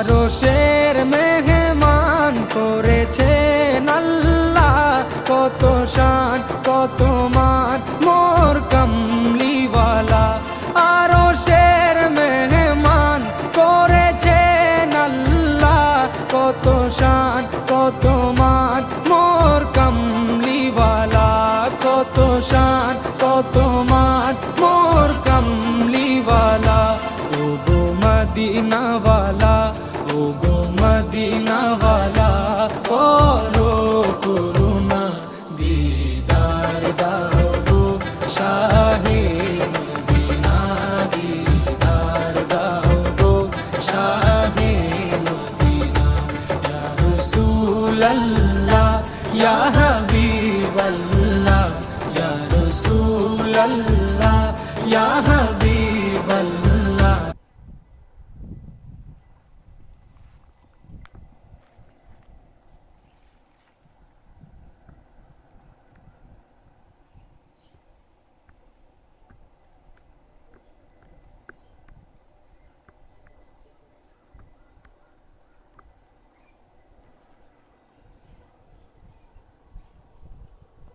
আরশের মেহমান করেছেন আল্লাহ, কত শান কত মান মোর কামলিওয়ালা। আরশের মেহমান করেছেন আল্লাহ, কত শান কত মান মোর কামলিওয়ালা, কত শান কত মান মোর কামলিওয়ালা। ও গো মদিনাওয়ালা